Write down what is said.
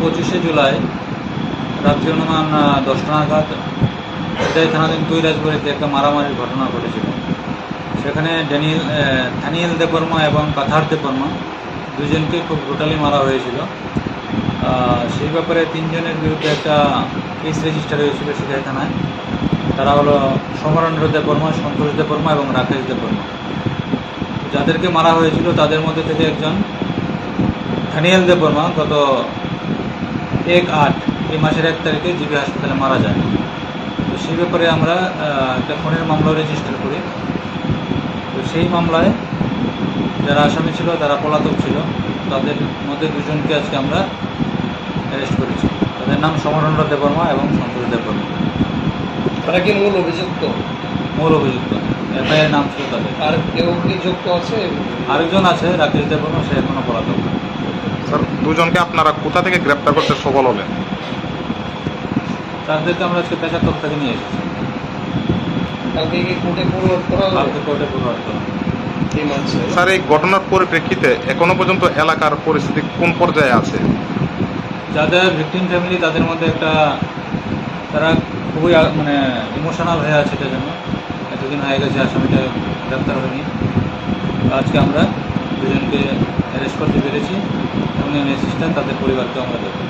25শে জুলাই রাত্রি অনুমান 10টা নাগাদ এটাই থানাধীন কৈলাসবাড়িতে একটা মারামারির ঘটনা ঘটেছিল। সেখানে ড্যানিয়েল দেববর্মা এবং কাথার দেববর্মা দুজনকে খুব ব্রুটালি মারা হয়েছিল। সেই ব্যাপারে 3 জনের বিরুদ্ধে একটা কেস রেজিস্টার হয়েছিল সিধাই থানায়। তারা হলো সমরেন্দ্র দেববর্মা, সন্তোষ দেববর্মা এবং রাকেশ দেববর্মা। যাদেরকে মারা হয়েছিল তাদের মধ্যে থেকে একজন ড্যানিয়েল দেববর্মা গত 1/8 এই মাসের 1 তারিখে জিবি হাসপাতালে মারা যায়। তো সেই ব্যাপারে আমরা একটা খুনের মামলা রেজিস্টার করি। তো সেই মামলায় যারা আসামি ছিল তারা পলাতক ছিল। তাদের মধ্যে 2 জনকে আজকে আমরা অ্যারেস্ট করেছি। তাদের নাম সমরেন্দ্র দেববর্মা এবং সন্তোষ দেববর্মা। তারা কি মূল অভিযুক্ত? মূল অভিযুক্ত, এফআইআর নাম ছিল তাদের। আর কেউ কি যুক্ত আছে? আরেকজন আছে রাকেশ দেববর্মা, সে এখনও পলাতক। স্যার, 2 জনকে আপনারা কোথা থেকে গ্রেপ্তার করতে সফল হলেন? তাদেরকে আমরা আজকে পেশাতপ থেকে নিয়ে এসেছি। কালকে কি কোর্টে ফরওয়ার্ড করা হবে? কালকে কোর্টে ফরওয়ার্ড করা হবে। এই মাসে স্যার, এই ঘটনার পরিপ্রেক্ষিতে এখনো পর্যন্ত এলাকার পরিস্থিতি কোন পর্যায়ে আছে? যাদের ভিকটিম ফ্যামিলি তাদের মধ্যে তারা খুবই মানে ইমোশনাল হয়ে আছে। এটার জন্য এতদিন হয়ে গেছে আসামিটা গ্রেপ্তার হয়নি। আজকে আমরা 2 জনকে অ্যারেস্ট করতে পেরেছি এবং এই মেসেজটা তাদের পরিবারকে আমরা দেবো।